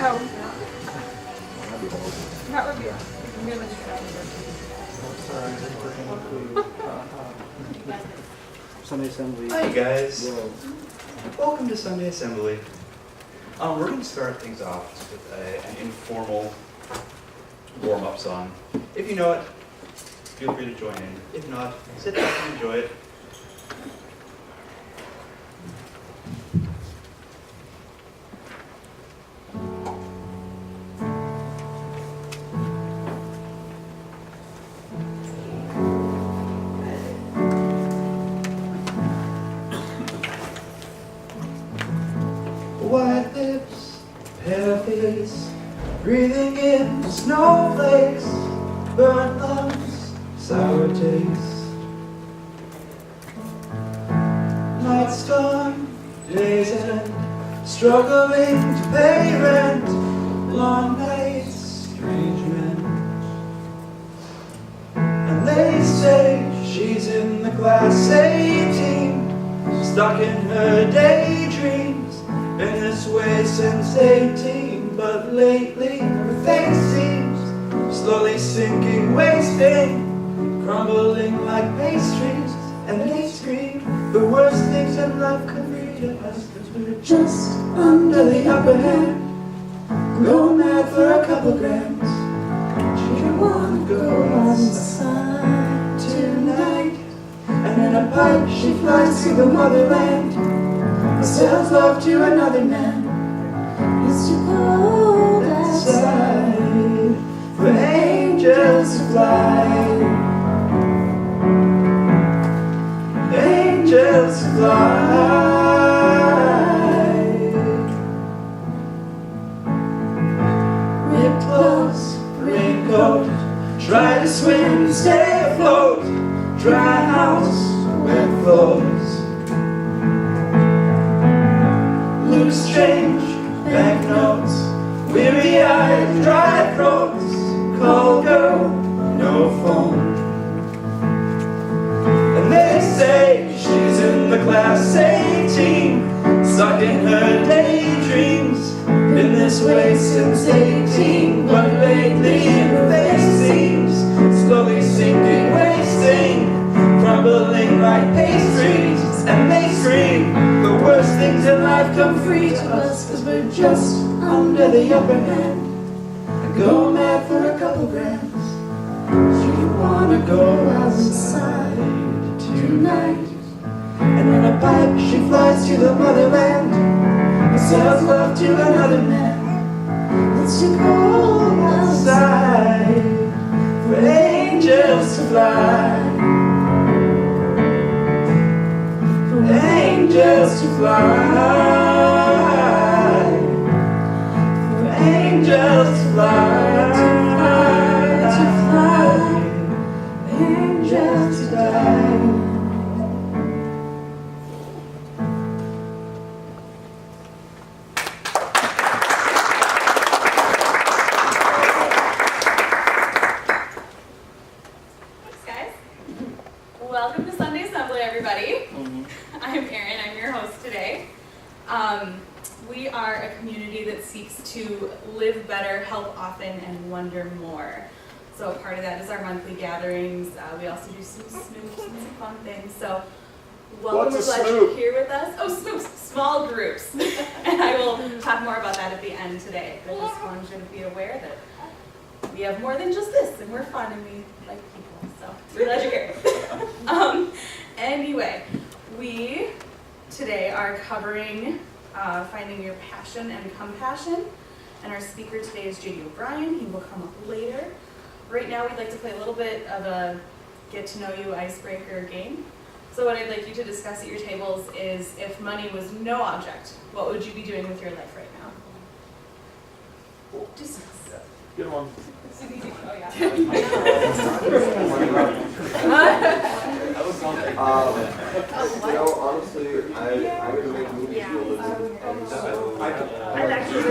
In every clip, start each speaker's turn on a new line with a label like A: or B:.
A: Oh, that would be really
B: Sunday Assembly.
C: Hi guys,
B: Whoa.
C: welcome to Sunday Assembly. We're going to start things off with an informal warm-up song. If you know it, feel free to join in. If not, sit back and enjoy it. White lips, pale face, breathing in snowflakes, burnt lungs, sour taste. Night storm, days end, struggling to pay rent, long nights, strange men. And they say she's in the class 18, stuck in her daydreams. Been this way since 18, but lately her face seems slowly sinking, wasting, crumbling like pastries. And they scream the worst things in life come free to us, 'cause we're just under the upper hand. Go mad for a couple grams. She don't wanna go outside tonight. And in a pipe she flies to the motherland. Sells love to another man. It's too cold outside for angels to fly. Angels to fly. Ripped clothes, raincoat, try to swim, stay afloat. Dry house, wet clothes. Loose change, banknotes, weary-eyed, dry throats. Call girl, no phone. And they say she's in the class 18, stuck in her daydreams. Been this way since 18, but lately her face seems slowly sinking, wasting, crumbling like pastries. And they scream the worst things in life come free to us, 'cause we're just under the upper hand. And go mad for a couple grams. She wanna go outside tonight. And in a pipe she flies to the motherland and sells love to another man. It's too cold outside for angels to fly. Angels to fly, for angels to fly, angels to fly.
A: Thanks, guys. Welcome to Sunday Assembly, everybody. I'm Erin, I'm your host today. We are a community that seeks to live better, help often, and wonder more. So part of that is our monthly gatherings. We also do some snoops and some fun things. So welcome, we're glad you're here with us. Oh, snoops, small groups. And I will talk more about that at the end today. But I just wanted you to be aware that we have more than just this, and we're fun and we like people. So we're glad you're here. Anyway. We today are covering finding your passion and compassion, and our speaker today is J.D. O'Brien. He will come up later. Right now we'd like to play a little bit of a get-to-know-you icebreaker game. So what I'd like you to discuss at your tables is, if money was no object, what would you be doing with your life right now? Just
B: Good one.
A: oh yeah.
D: Honestly, I would make movies for a living, and so
A: I'd actually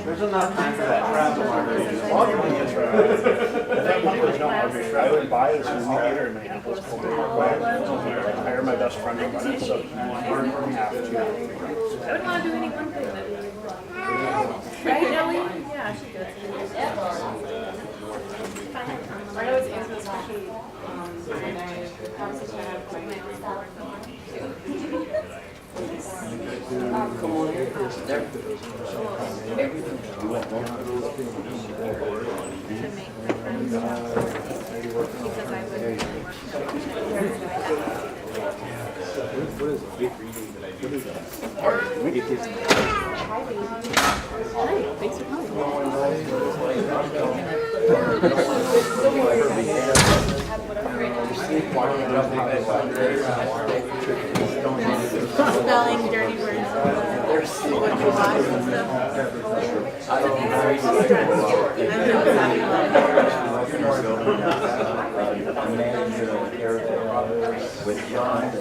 B: There's enough time for that travel already.
E: I would buy this movie theater in Minneapolis called Hire My Best best friend to run it, so you have to.
A: I would want to do any one thing. Right, Ellie? Yeah, she does. I always answer this question, and I conversation I have with my
D: Come on here.
A: Thanks for coming. Spelling dirty words. What you watch and stuff.
D: I don't know how you with John and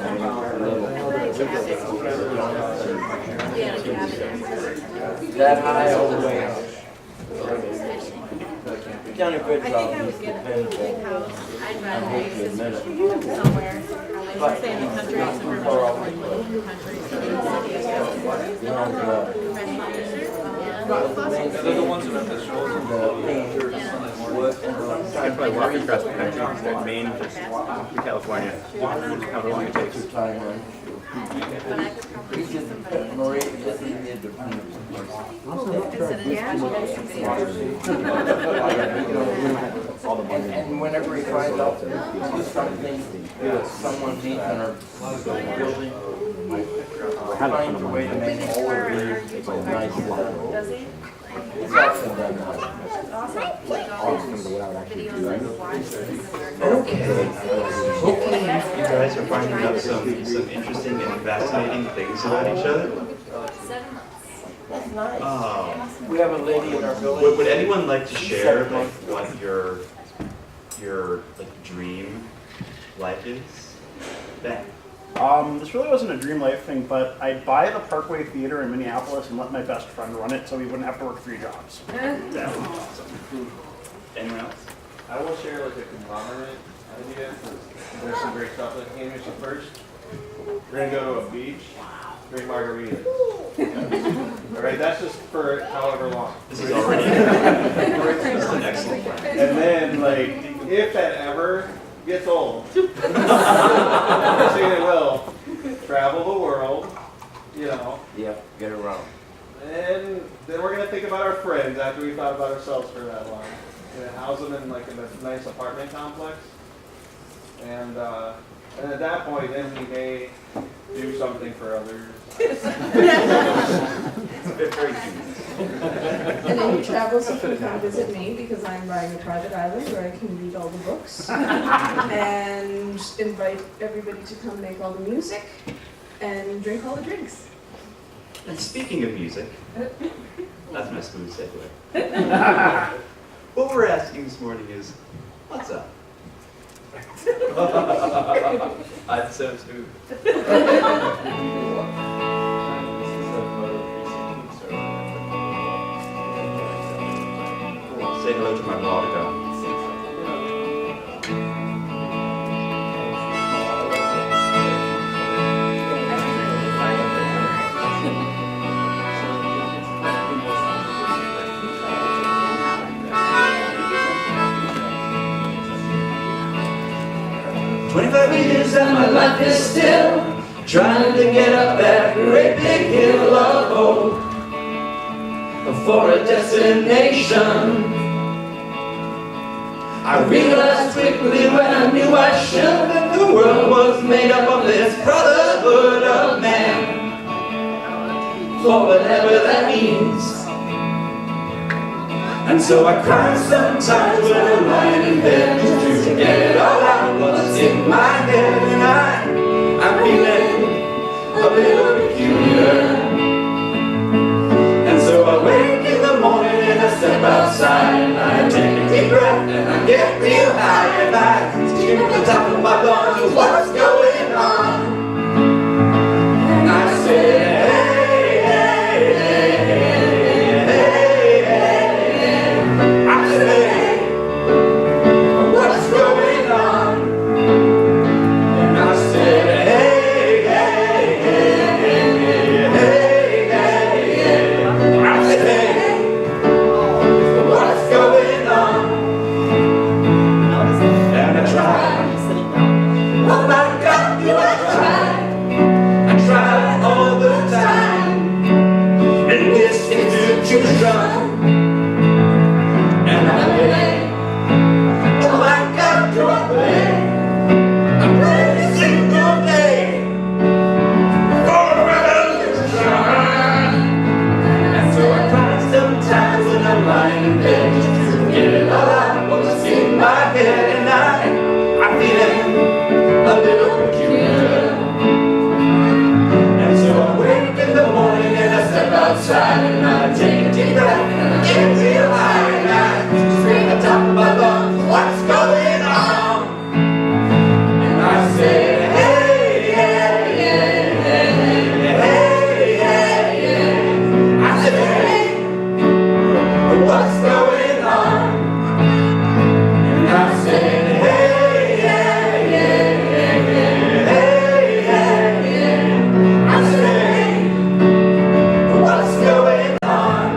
D: that high all the way out. You've done a good job.
A: I think I would get a big house. I'd rather be somewhere. Like say in the country, somewhere more like the country.
C: They're the ones who have the shoulders.
B: I'd probably walk across the country instead of Maine, just to California. However long it takes.
D: Marie, this is the and whenever he finds out something, someone needs in our building, finds a way to make all of these nice.
A: Does he?
D: He's often done that.
C: Okay. Hopefully you guys are finding out some interesting and fascinating things about each other.
D: That's nice.
C: Oh.
D: We have a lady in our building.
C: Would anyone like to share like what your like dream life is? Ben.
E: This really wasn't a dream life thing, but I'd buy the Parkway Theater in Minneapolis and let my best friend run it so we wouldn't have to work 3 jobs.
C: That would be awesome. Anyone else?
B: I will share like a conglomerate idea. There's some great stuff that came here. So first, we're gonna go to a beach, drink margaritas. All right, that's just for however long.
C: This is already this is an excellent plan.
B: And then, like, if that ever gets old, I'm saying it will, travel the world, you know,
D: Yeah, get around.
B: and then we're gonna think about our friends after we've thought about ourselves for that long. We're gonna house them in like a nice apartment complex, and at that point, then we may do something for others.
C: It's very cute.
F: And then you travel so you can come visit me because I'm buying a private island where I can read all the books and invite everybody to come make all the music and drink all the drinks.
C: And speaking of music, that's my smooth segue. What we're asking this morning is, what's up? I'm so smooth. Say hello to my melodica. 25 years and my life is still trying to get up that great big hill of hope for a destination. I realized quickly when I knew I should that the world was made up of this brotherhood of man, for whatever that means. And so I cry sometimes when I'm lying in bed just to get it all out what's in my head. And I'm feeling a little peculiar. And so I wake in the morning and I step outside and I take a deep breath and I get real high and I scream at the top of my lungs, what's going on? And I say, hey, hey, hey, hey, hey. I say, what's going on? Oh my God, do I try? I try all the time, and this institution, and I play. Oh my God, do I play? I pray every single day for a revolution. And so I cry sometimes when I'm lying in bed, just to get it all out what's in my head, and I'm feeling a little peculiar. And so I wake in the morning and I step outside and I take a deep breath and I get real high and I scream at the top of my lungs, what's going on? And I say, hey, hey, hey, hey, hey, hey, hey. I said, hey, what's going on? And I said, hey, hey, hey, hey, hey, hey, hey. I said, hey, what's going on?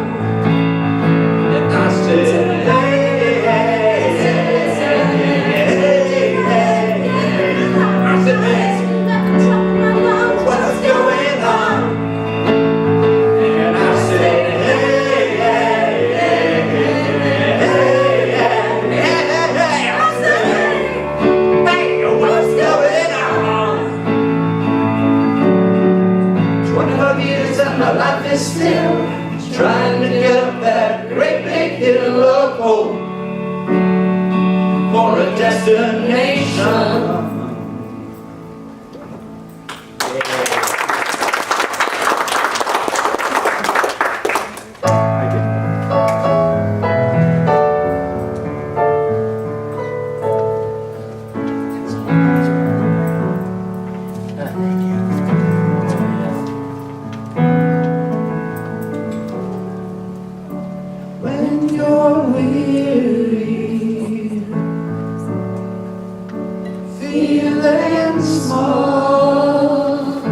C: And I said, hey, hey, hey, hey, hey, hey. I said, hey, what's going on? And I said, hey, hey, hey, hey, hey, hey. I said, hey, what's going on? 25 years and my life is still trying to get up that great big hill of hope for a destination. When you're weary, feeling small,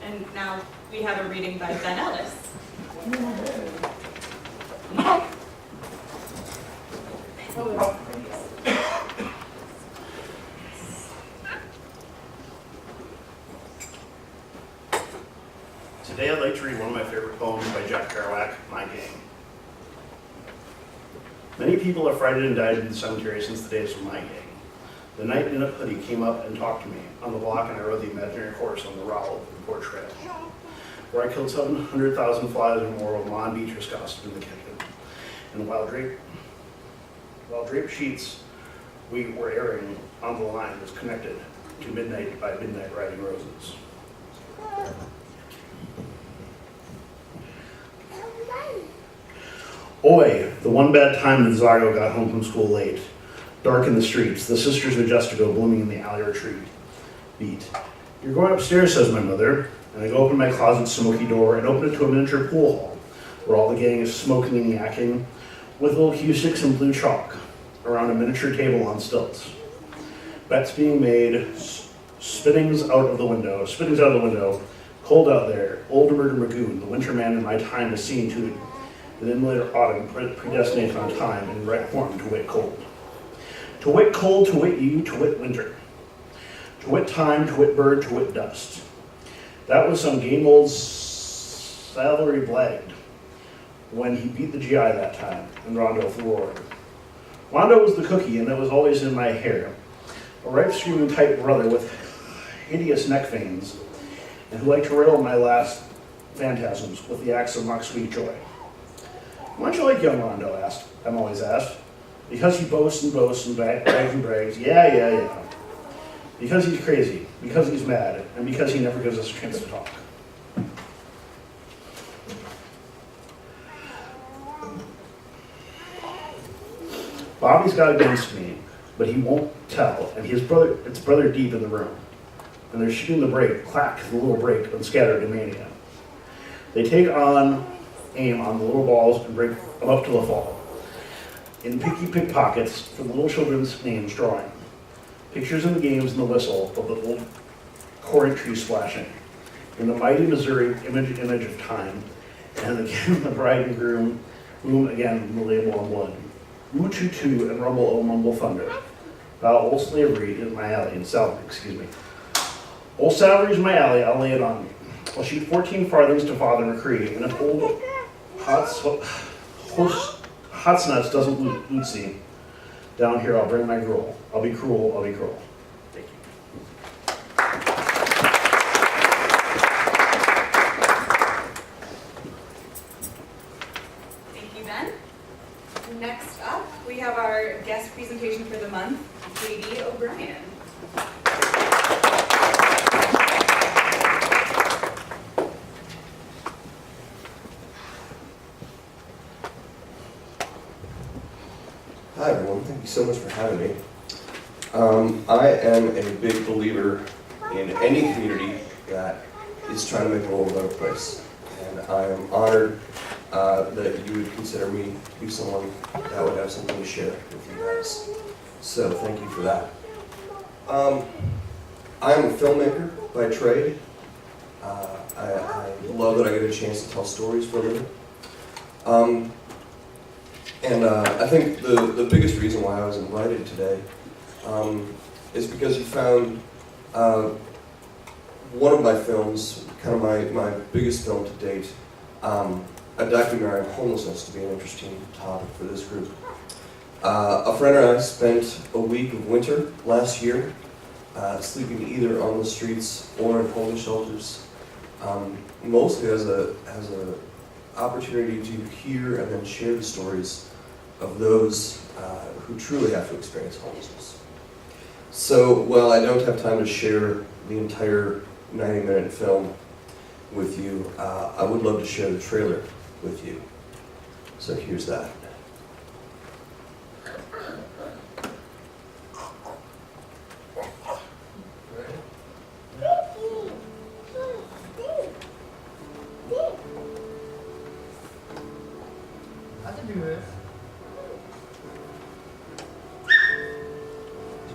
A: And now we have a reading by Ben Ellis.
E: Today I'd like to read one of my favorite poems by Jack Kerouac, My Gang. Many people have frightened and died in the cemetery since the days of my gang. The knight in a hoodie came up and talked to me on the block, and I rode the imaginary horse on the rowel of the Port Trail, where I killed 700,000 flies or more with Lon Beatrice costume in the kitchen. And while draped sheets we were airing on the line was connected to midnight by midnight riding roses. Oi, the one bad time that Zago got home from school late. Dark in the streets, the sisters Majestico blooming in the alley retreat. Beat. You're going upstairs, says my mother, and I go open my closet's smoky door and open it to a miniature pool hall, where all the gang is smoking and yakking, with little cue-sticks and blue chalk, around a miniature table on stilts. Bets being made, spittings out of the window, cold out there, old Murder Magoon, the winter man in my time is seen to it, and then later autumn predestinate on time in right form to wit cold. To wit cold, to wit you, to wit winter. To wit time, to wit bird, to wit dust. That was some game old Salary blagged when he beat the GI that time, and Rondo roared. Rondo was the cookie, and that was always in my hair. A ripe screaming tight brother with hideous neck veins, and who liked to rail my last phantasms with the axe of mock sweet joy. Why don't you like young Rondo, I'm always asked. Because he boasts and brags and brags. Yeah. Because he's crazy, because he's mad, and because he never gives us a chance to talk. Bobby's got against me, but he won't tell, and it's brother deep in the room. And they're shooting the break, clack, the little break, and scatter to mania. They take aim on the little balls and break them up to the fall. In picky pickpockets for the little children's names drawing. Pictures in the games and the whistle of the old Corinth tree splashing. In the mighty Missouri image of time, and again the bride and groom, again the label on blood. Woo toot toot and rumble oh mumble thunder. Bow old slavery in my alley, Old salary's in my alley, I'll lay it on me. I'll shoot 14 farthings to Father McCree, and if old Hotsnuts doesn't loot see, down here I'll bring my gruel. I'll be cruel. Thank you.
A: Thank you, Ben. Next up, we have our guest presentation for the month, Katie O'Brien.
G: Hi everyone, thank you so much for having me. I am a big believer in any community that is trying to make the world a better place. And I am honored that you would consider me to be someone that would have something to share with you guys. So thank you for that. I am a filmmaker by trade. I love that I get a chance to tell stories for a living. And I think the biggest reason why I was invited today is because you found one of my films, kind of my biggest film to date, a documentary on homelessness, to be an interesting topic for this group. A friend and I spent a week of winter last year sleeping either on the streets or in homeless shelters, mostly as a opportunity to hear and then share the stories of those who truly have to experience homelessness. So while I don't have time to share the entire 90-minute film with you, I would love to share the trailer with you. So here's that.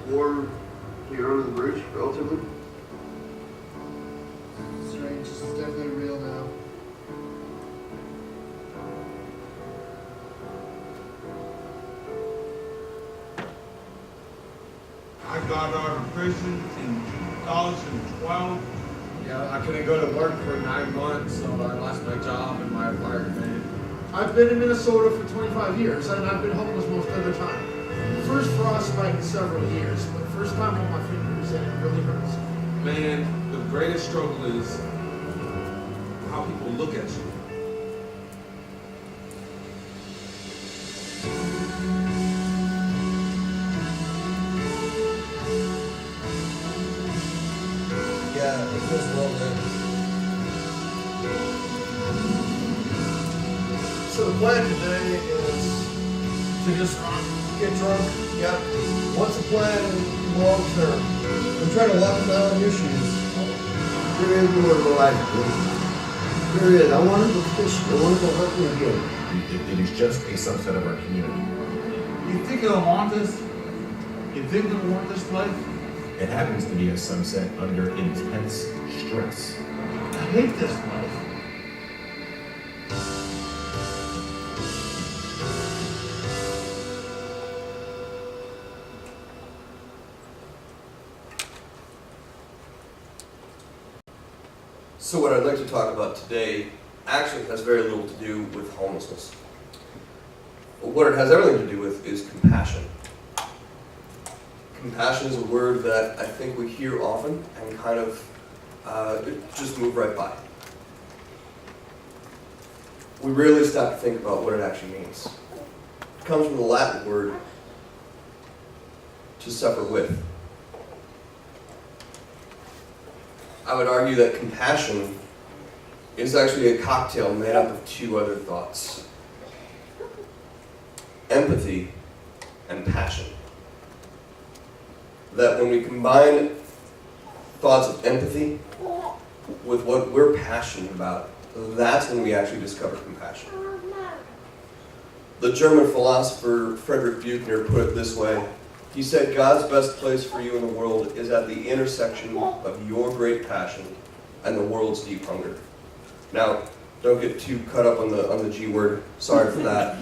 H: War here under the bridge, relatively.
I: Strange to
H: got out of prison in 2012.
I: Yeah, I couldn't go to work for 9 months, so I lost my job and my apartment. I've been in Minnesota for 25 years, and I've been homeless most of the time. First frostbite in several years, but first time on my fingers, and it really hurts.
H: Man, the greatest struggle is how people look at you.
G: Yeah, it feels lonely.
I: So the plan today is to just get drunk. Yep. What's the plan long term?
G: I'm trying to walk down on your shoes.
J: There is more to life, please. There is. I want to go fishing. I want to go hunting again.
K: It is just a subset of our community.
H: You think they'll want this? You think they'll want this life?
K: It happens to be a subset under intense stress.
H: I hate this life.
G: So what I'd like to talk about today actually has very little to do with homelessness. What it has everything to do with is compassion. Compassion is a word that I think we hear often and kind of just move right by. We rarely stop to think about what it actually means. It comes from the Latin word to suffer with. I would argue that compassion is actually a cocktail made up of two other thoughts: empathy and passion. That when we combine thoughts of empathy with what we're passionate about, that's when we actually discover compassion. The German philosopher Friedrich Buechner put it this way. He said, God's best place for you in the world is at the intersection of your great passion and the world's deep hunger. Now, don't get too caught up on the G word. Sorry for that.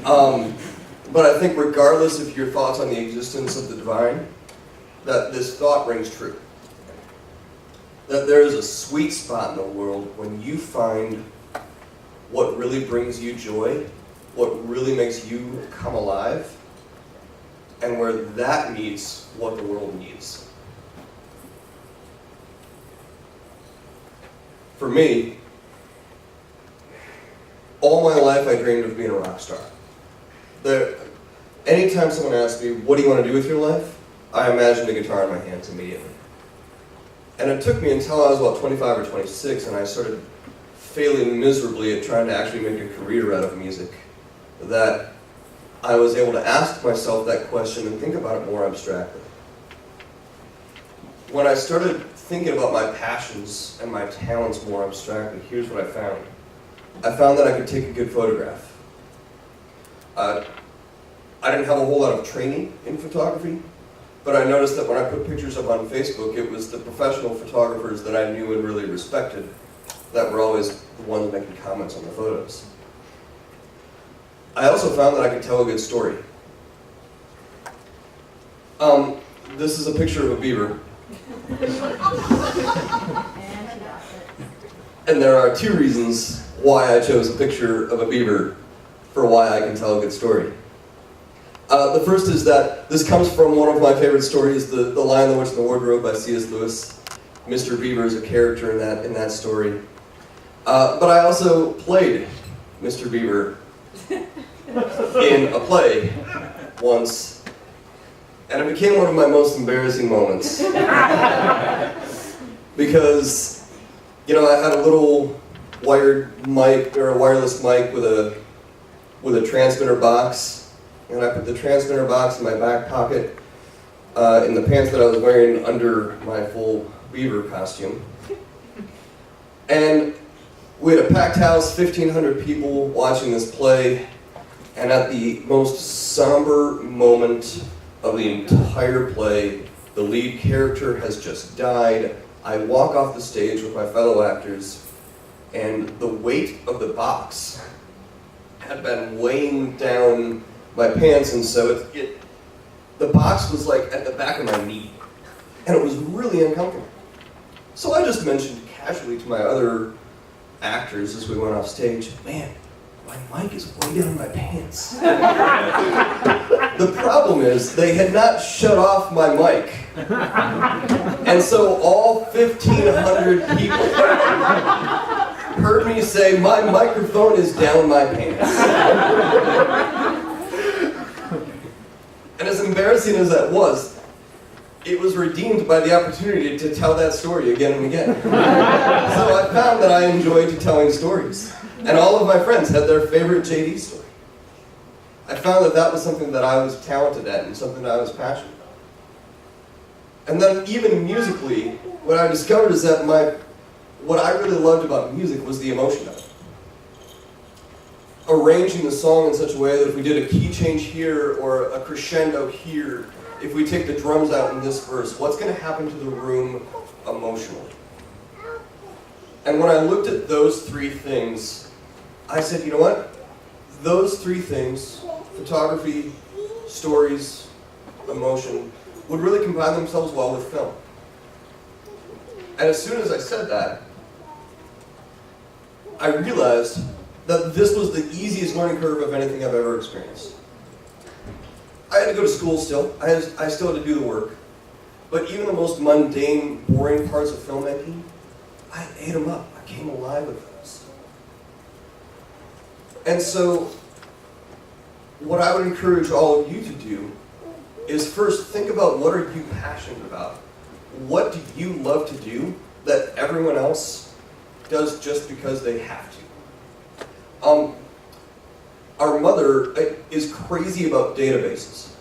G: But I think regardless of your thoughts on the existence of the divine, that this thought rings true. That there is a sweet spot in the world when you find what really brings you joy, what really makes you come alive, and where that meets what the world needs. For me, all my life I dreamed of being a rock star. Anytime someone asks me, what do you want to do with your life? I imagined a guitar in my hands immediately. And it took me until I was about 25 or 26 and I started failing miserably at trying to actually make a career out of music that I was able to ask myself that question and think about it more abstractly. When I started thinking about my passions and my talents more abstractly, here's what I found. I found that I could take a good photograph. I didn't have a whole lot of training in photography, but I noticed that when I put pictures up on Facebook, it was the professional photographers that I knew and really respected that were always the ones making comments on the photos. I also found that I could tell a good story. This is a picture of a beaver. And there are two reasons why I chose a picture of a beaver for why I can tell a good story. The first is that this comes from one of my favorite stories, The Lion, the Witch, and the Wardrobe by C.S. Lewis. Mr. Beaver is a character in that story. But I also played Mr. Beaver in a play once, and it became one of my most embarrassing moments. Because, I had a little wired mic, or a wireless mic with a transmitter box, and I put the transmitter box in my back pocket in the pants that I was wearing under my full beaver costume. And we had a packed house, 1,500 people watching this play, and at the most somber moment of the entire play, the lead character has just died. I walk off the stage with my fellow actors, and the weight of the box had been weighing down my pants, and so the box was like at the back of my knee. And it was really uncomfortable. So I just mentioned casually to my other actors as we went off stage, man, my mic is way down my pants. The problem is they had not shut off my mic. And so all 1,500 people heard me say, my microphone is down my pants. And as embarrassing as that was, it was redeemed by the opportunity to tell that story again and again. So I found that I enjoyed telling stories. And all of my friends had their favorite JD story. I found that that was something that I was talented at and something that I was passionate about. And then even musically, what I discovered is that what I really loved about music was the emotion of it. Arranging the song in such a way that if we did a key change here or a crescendo here, if we take the drums out in this verse, what's going to happen to the room emotionally? And when I looked at those three things, I said, you know what? Those three things, photography, stories, emotion, would really combine themselves well with film. And as soon as I said that, I realized that this was the easiest learning curve of anything I've ever experienced. I had to go to school still. I still had to do the work. But even the most mundane, boring parts of filmmaking, I ate them up. I came alive with those. And so, what I would encourage all of you to do is first think about what are you passionate about. What do you love to do that everyone else does just because they have to? Our mother is crazy about databases.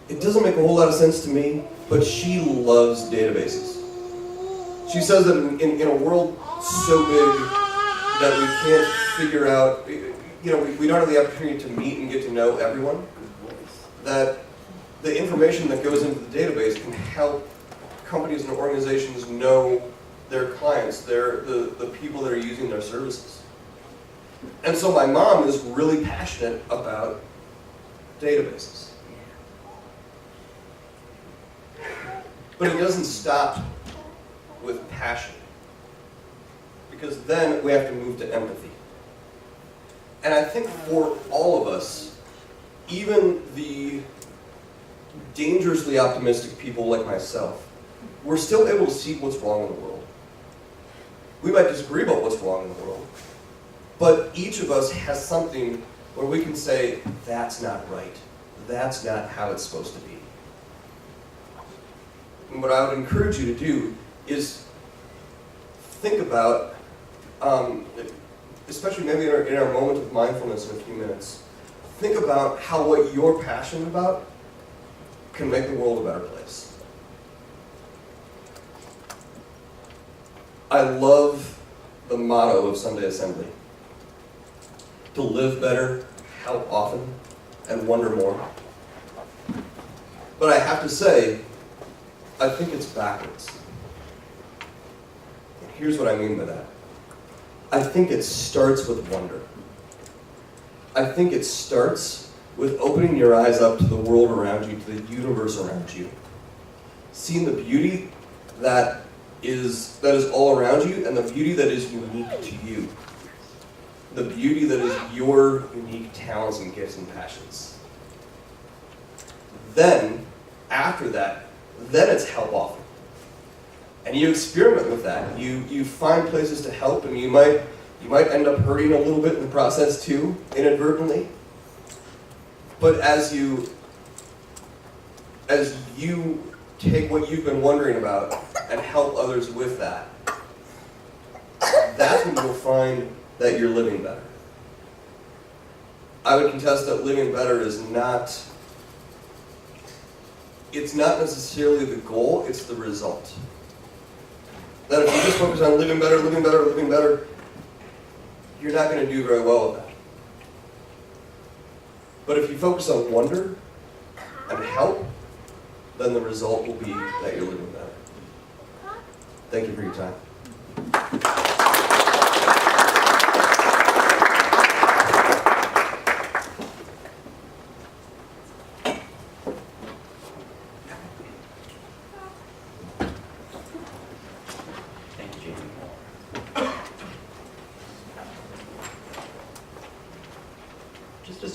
G: It doesn't make a whole lot of sense to me, but she loves databases. She says that in a world so big that we can't figure out, we don't have the opportunity to meet and get to know everyone, that the information that goes into the database can help companies and organizations know their clients, the people that are using their services. And so my mom is really passionate about databases. But it doesn't stop with passion, because then we have to move to empathy. And I think for all of us, even the dangerously optimistic people like myself, we're still able to see what's wrong in the world. We might disagree about what's wrong in the world, but each of us has something where we can say, that's not right. That's not how it's supposed to be. And what I would encourage you to do is think about, especially maybe in our moment of mindfulness in a few minutes, think about how what you're passionate about can make the world a better place. I love the motto of Sunday Assembly: to live better, help often, and wonder more. But I have to say, I think it's backwards. And here's what I mean by that. I think it starts with wonder. I think it starts with opening your eyes up to the world around you, to the universe around you. Seeing the beauty that is all around you, and the beauty that is unique to you. The beauty that is your unique talents and gifts and passions. Then, after that, then it's help often. And you experiment with that. You find places to help, and you might end up hurting a little bit in the process too, inadvertently. But as you take what you've been wondering about and help others with that, that's when you'll find that you're living better. I would contest that living better is not necessarily the goal, it's the result. That if you just focus on living better, you're not going to do very well with that. But if you focus on wonder and help, then the result will be that you're living better. Thank you for your time.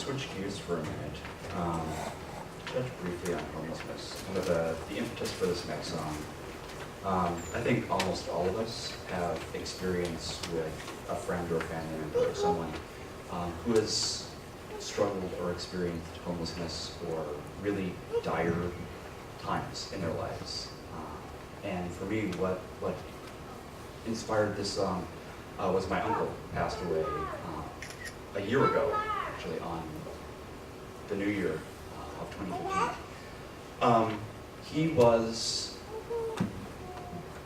L: switch gears for a minute, touch briefly on homelessness. Kind of the impetus for this next song. I think almost all of us have experience with a friend or a family member or someone who has struggled or experienced homelessness or really dire times in their lives. And for me, what inspired this song was my uncle who passed away a year ago, actually, on the new year of 2015. He was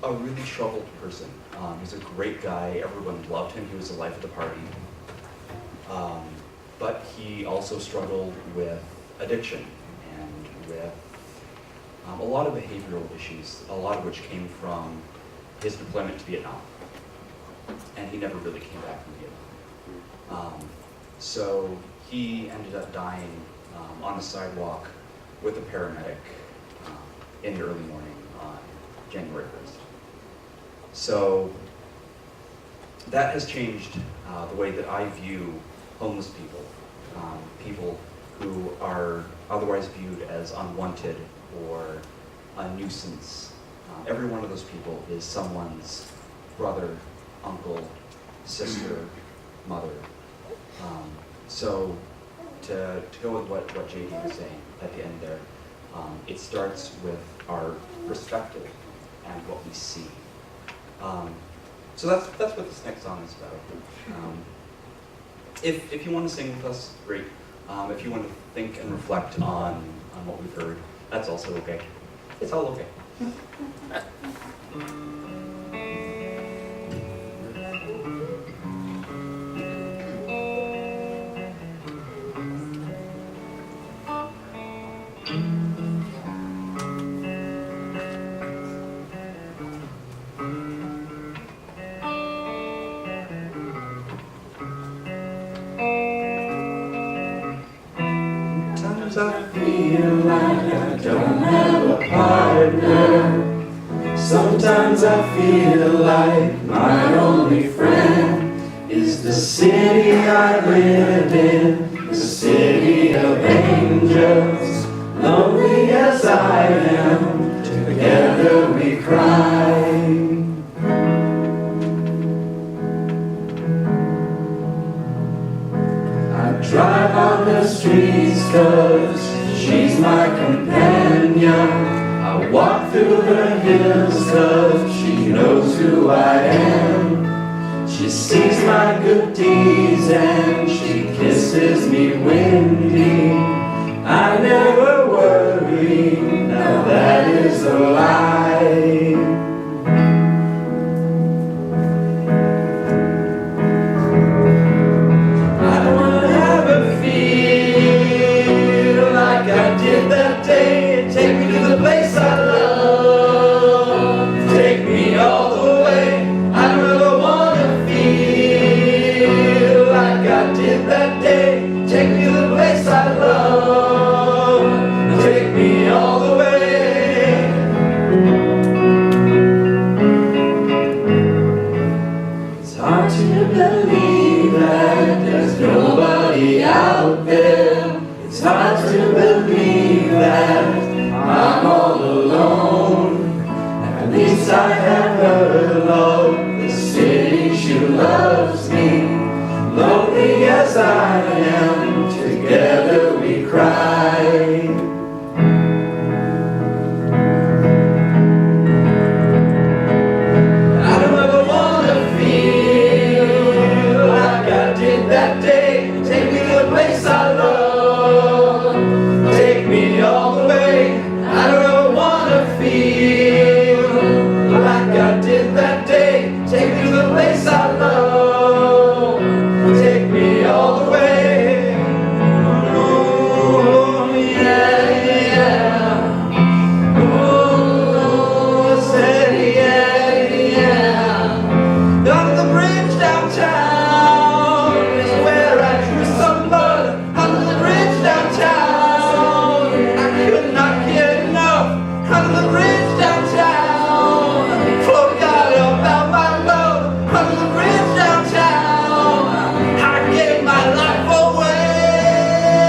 L: a really troubled person. He was a great guy. Everyone loved him. He was the life of the party. But he also struggled with addiction and with a lot of behavioral issues, a lot of which came from his deployment to Vietnam. And he never really came back from Vietnam. So he ended up dying on the sidewalk with a paramedic in the early morning on January 1st. So that has changed the way that I view homeless people, people who are otherwise viewed as unwanted or a nuisance. Every one of those people is someone's brother, uncle, sister, mother. So to go with what JD was saying at the end there, it starts with our perspective and what we see. So that's what this next song is about. If you want to sing with us, great. If you want to think and reflect on what we've heard, that's also okay. It's all okay.
C: Sometimes I feel like I don't have a partner. Sometimes I feel like my only friend is the city I live in, the city of angels. Lonely as I am, together we cry. Drive on the streets 'cause she's my companion. I walk through the hills 'cause she knows who I am. She sees my good deeds and she kisses me windy. I never worry, now that is a lie. Take me to the place I love. Take me all the way. I don't ever want to feel like I did that day. Take me to the place I love. Take me all the way. It's hard to believe that there's nobody out there. It's hard to believe that I'm all alone. At least I have her love. The city, she loves me. Lonely as I am, together we cry. I don't ever want to feel like I did that day. Take me to a place I love. Take me all the way. I don't ever want to feel like I did that day. Take me to the place I love. Take me all the way. Oh, yeah, yeah. Oh, I said, yeah, yeah. Under the bridge downtown is where I drew some blood. Under the bridge downtown, I could not get enough. Under the bridge downtown, forgot about my love. Under the bridge downtown, I gave my life away.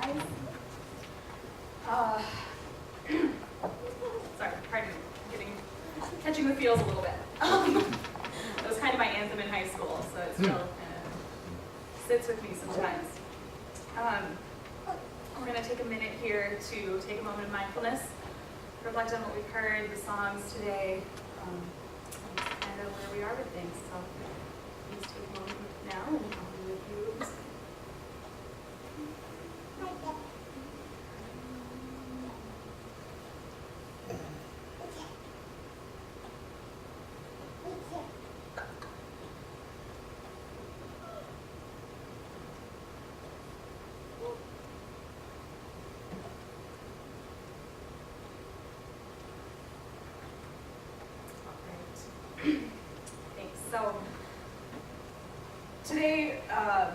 A: guys. Sorry, pardon me, catching the feels a little bit. That was kind of my anthem in high school, so it still sits with me sometimes. We're going to take a minute here to take a moment of mindfulness, reflect on what we've heard, the songs today, kind of where we are with things. So please take a moment now and I'll be with you. Thanks. So today, as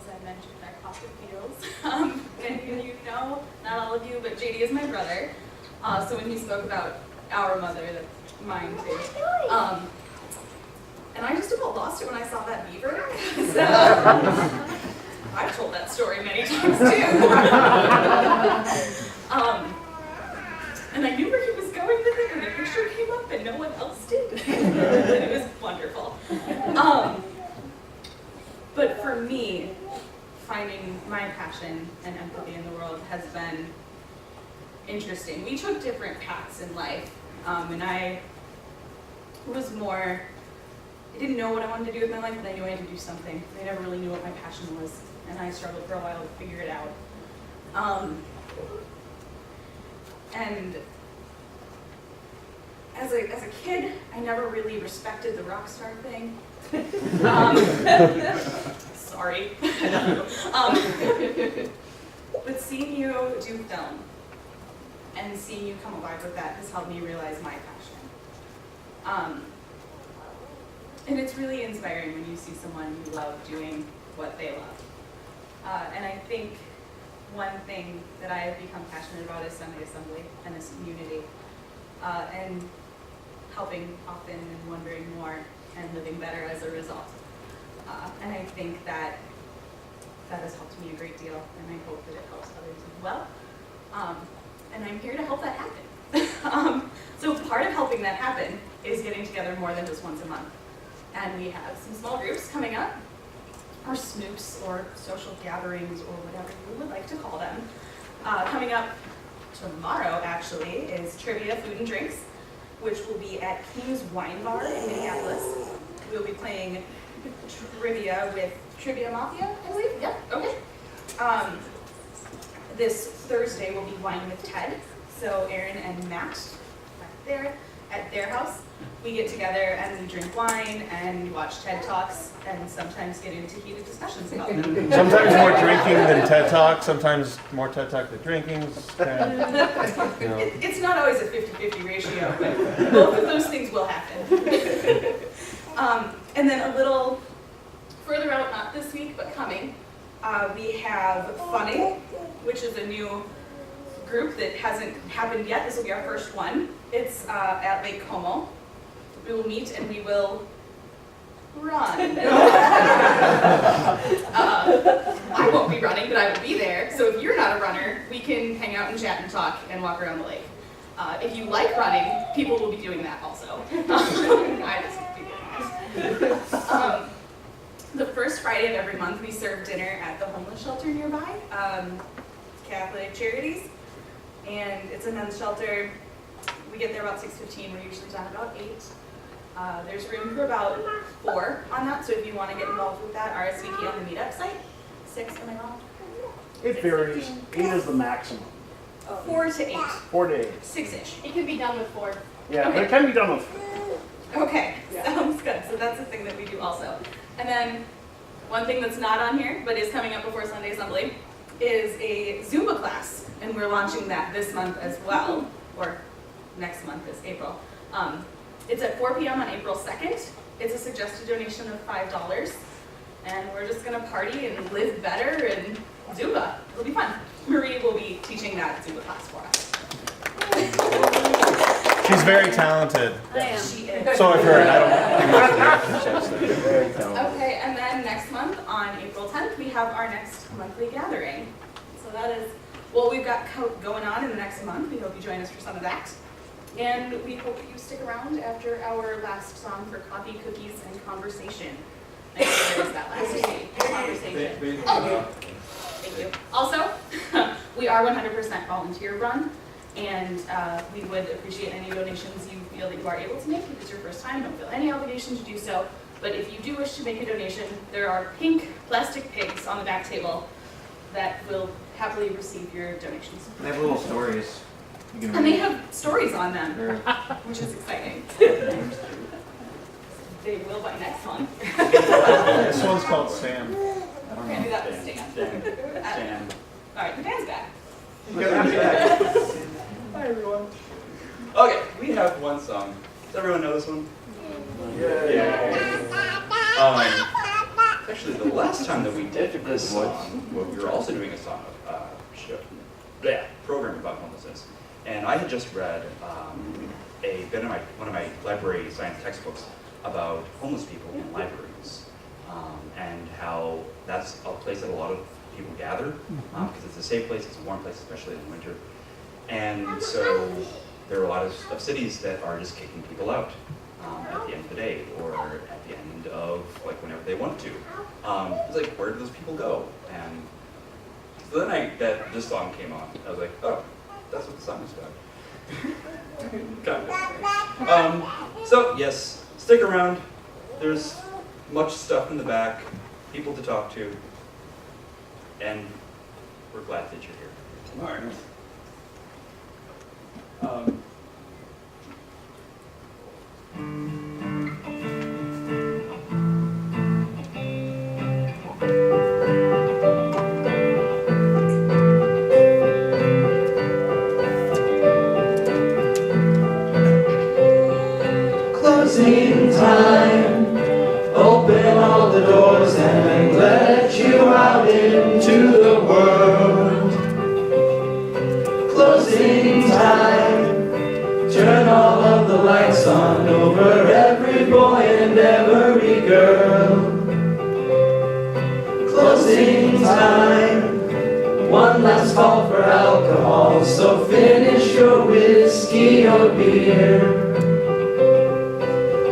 A: I mentioned, I caught the feels. Many of you know, not all of you, but JD is my brother. So when he spoke about our mother, that's mine too. And I just about lost it when I saw that beaver. I've told that story many times too. And I knew where he was going with it, and the picture came up, and no one else did. It was wonderful. But for me, finding my passion and empathy in the world has been interesting. We took different paths in life, and I was more, I didn't know what I wanted to do with my life, but I knew I had to do something. I never really knew what my passion was, and I struggled for a while to figure it out. And as a kid, I never really respected the rock star thing. Sorry. But seeing you do film and seeing you come alive with that has helped me realize my passion. And it's really inspiring when you see someone you love doing what they love. And I think one thing that I have become passionate about is Sunday Assembly and this community, and helping often and wondering more and living better as a result. And I think that has helped me a great deal, and I hope that it helps others as well. And I'm here to help that happen. So part of helping that happen is getting together more than just once a month. And we have some small groups coming up, or snoops, or social gatherings, or whatever you would like to call them. Coming up tomorrow, actually, is Trivia, Food and Drinks, which will be at King's Wine Bar in Minneapolis. We'll be playing trivia with Trivia Mafia, I believe. Yep, okay. This Thursday will be Wine with Ted. So Aaron and Matt, back there, at their house, we get together and we drink wine and we watch TED Talks and sometimes get into heated discussions about them.
B: Sometimes more drinking than TED Talk, sometimes more TED Talk than drinking.
A: It's not always a 50-50 ratio, but both of those things will happen. And then a little further out, not this week, but coming, we have Funning, which is a new group that hasn't happened yet. This will be our first one. It's at Lake Como. We will meet and we will run. I won't be running, but I will be there. So if you're not a runner, we can hang out and chat and talk and walk around the lake. If you like running, people will be doing that also. I just be doing that. The first Friday of every month, we serve dinner at the homeless shelter nearby, Catholic Charities, and it's a men's shelter. We get there about 6:15. We're usually done about 8. There's room for about 4 on that, so if you want to get involved with that, RSVP on the meetup site. 6, am I wrong?
E: It varies. 8 is the maximum.
A: 4 to 8.
E: 4 to 8.
A: 6-ish.
M: It can be done with 4.
E: Yeah,
A: Okay.
E: but it can be done with.
A: Okay, sounds good. So that's a thing that we do also. And then one thing that's not on here, but is coming up before Sunday Assembly, is a Zumba class. And we're launching that this month as well, or next month is April. It's at 4 p.m. on April 2nd. It's a suggested donation of $5. And we're just gonna party and live better and Zumba. It'll be fun. Marie will be teaching that Zumba class for us.
B: She's very talented.
A: I am. She is.
B: So I've heard. I don't.
G: Very talented.
A: Okay, and then next month on April 10th, we have our next monthly gathering. So that is what we've got going on in the next month. We hope you join us for some of that. And we hope that you stick around after our last song for Coffee, Cookies, and Conversation. I think there is that last name, Conversation. Thank you. Also, we are 100% volunteer run, and we would appreciate any donations you feel that you are able to make. If it's your first time, don't feel any obligation to do so. But if you do wish to make a donation, there are pink plastic pigs on the back table that will happily receive your donations.
B: They have little stories. You can
A: And they
B: read.
A: have stories on them,
B: They're-
A: which is exciting. They will by next month.
B: This one's called Sam.
A: We're gonna do that with Stan.
L: Stan.
A: All right, the band's back.
B: Hi, everyone.
L: Okay, we have one song. Does everyone know this one? Actually, the last time that we did this song, we were also doing a song program about homelessness, and I had just read a bit of one of my library science textbooks about homeless people in libraries, and how that's a place that a lot of people gather because it's a safe place, it's a warm place, especially in winter, and so there are a lot of cities that are just kicking people out at the end of the day, or at the end of like whenever they want to. It's like, where do those people go? And so then this song came on. I was like, oh, that's what the song is about. Kind of. So yes, stick around. There's much stuff in the back, people to talk to, and we're glad that you're here. All right.
C: Closing time, open all the doors and let you out into the world. Closing time, turn all of the lights on over every boy and every girl. Closing time, one last call for alcohol, so finish your whiskey or beer.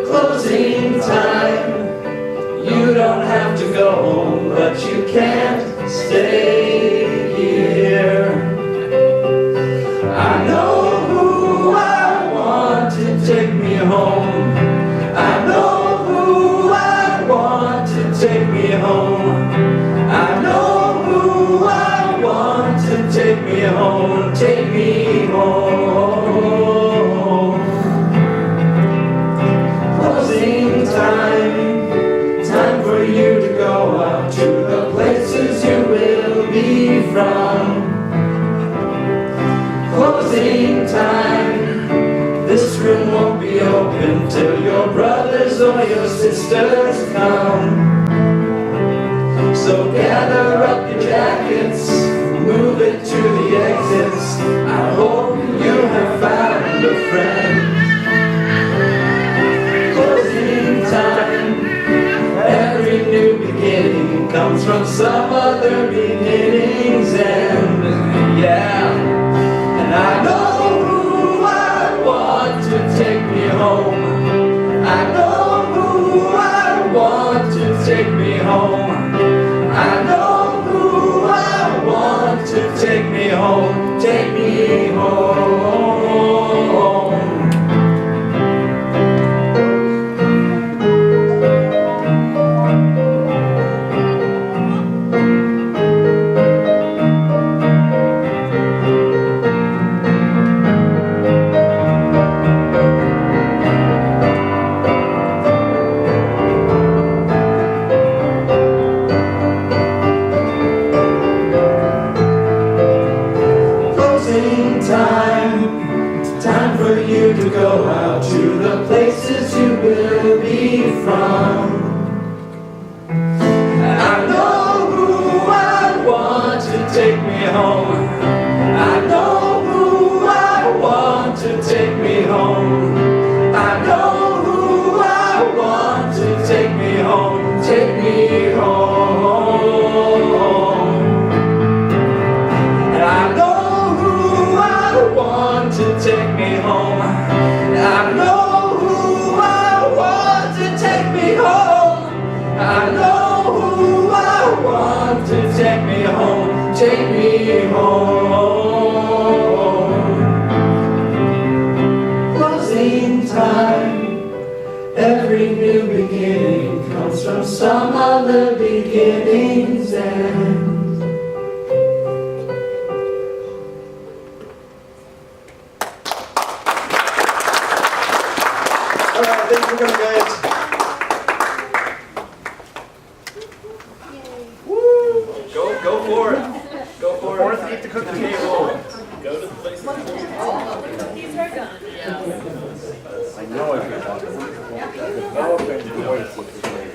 C: Closing time, you don't have to go home, but you can't stay here. I know who I want to take me home. I know who I want to take me home. I know who I want to take me home, take me home. Closing time, time for you to go out to the places you will be from. Closing time, this room won't be open till your brothers or your sisters come. So gather up your jackets, move it to the exits. I hope you have found a friend. Closing time, every new beginning comes from some other beginning's end. Yeah, and I know who I want to take me home. I know who I want to take me home. I know who I want to take me home, take me home. Closing time, time for you to go out to the places you will be from. I know who I want to take me home. I know who I want to take me home. I know who I want to take me home, take me home. take me home. Closing time. Every new beginning comes from some other beginning's end.
B: All right, thanks for coming, guys.
D: Go for it. Go for it.
E: Fourth, eat the cookie.
D: Table.
K: Go to the place.
A: These are done.
K: I know I can talk. Developing voice.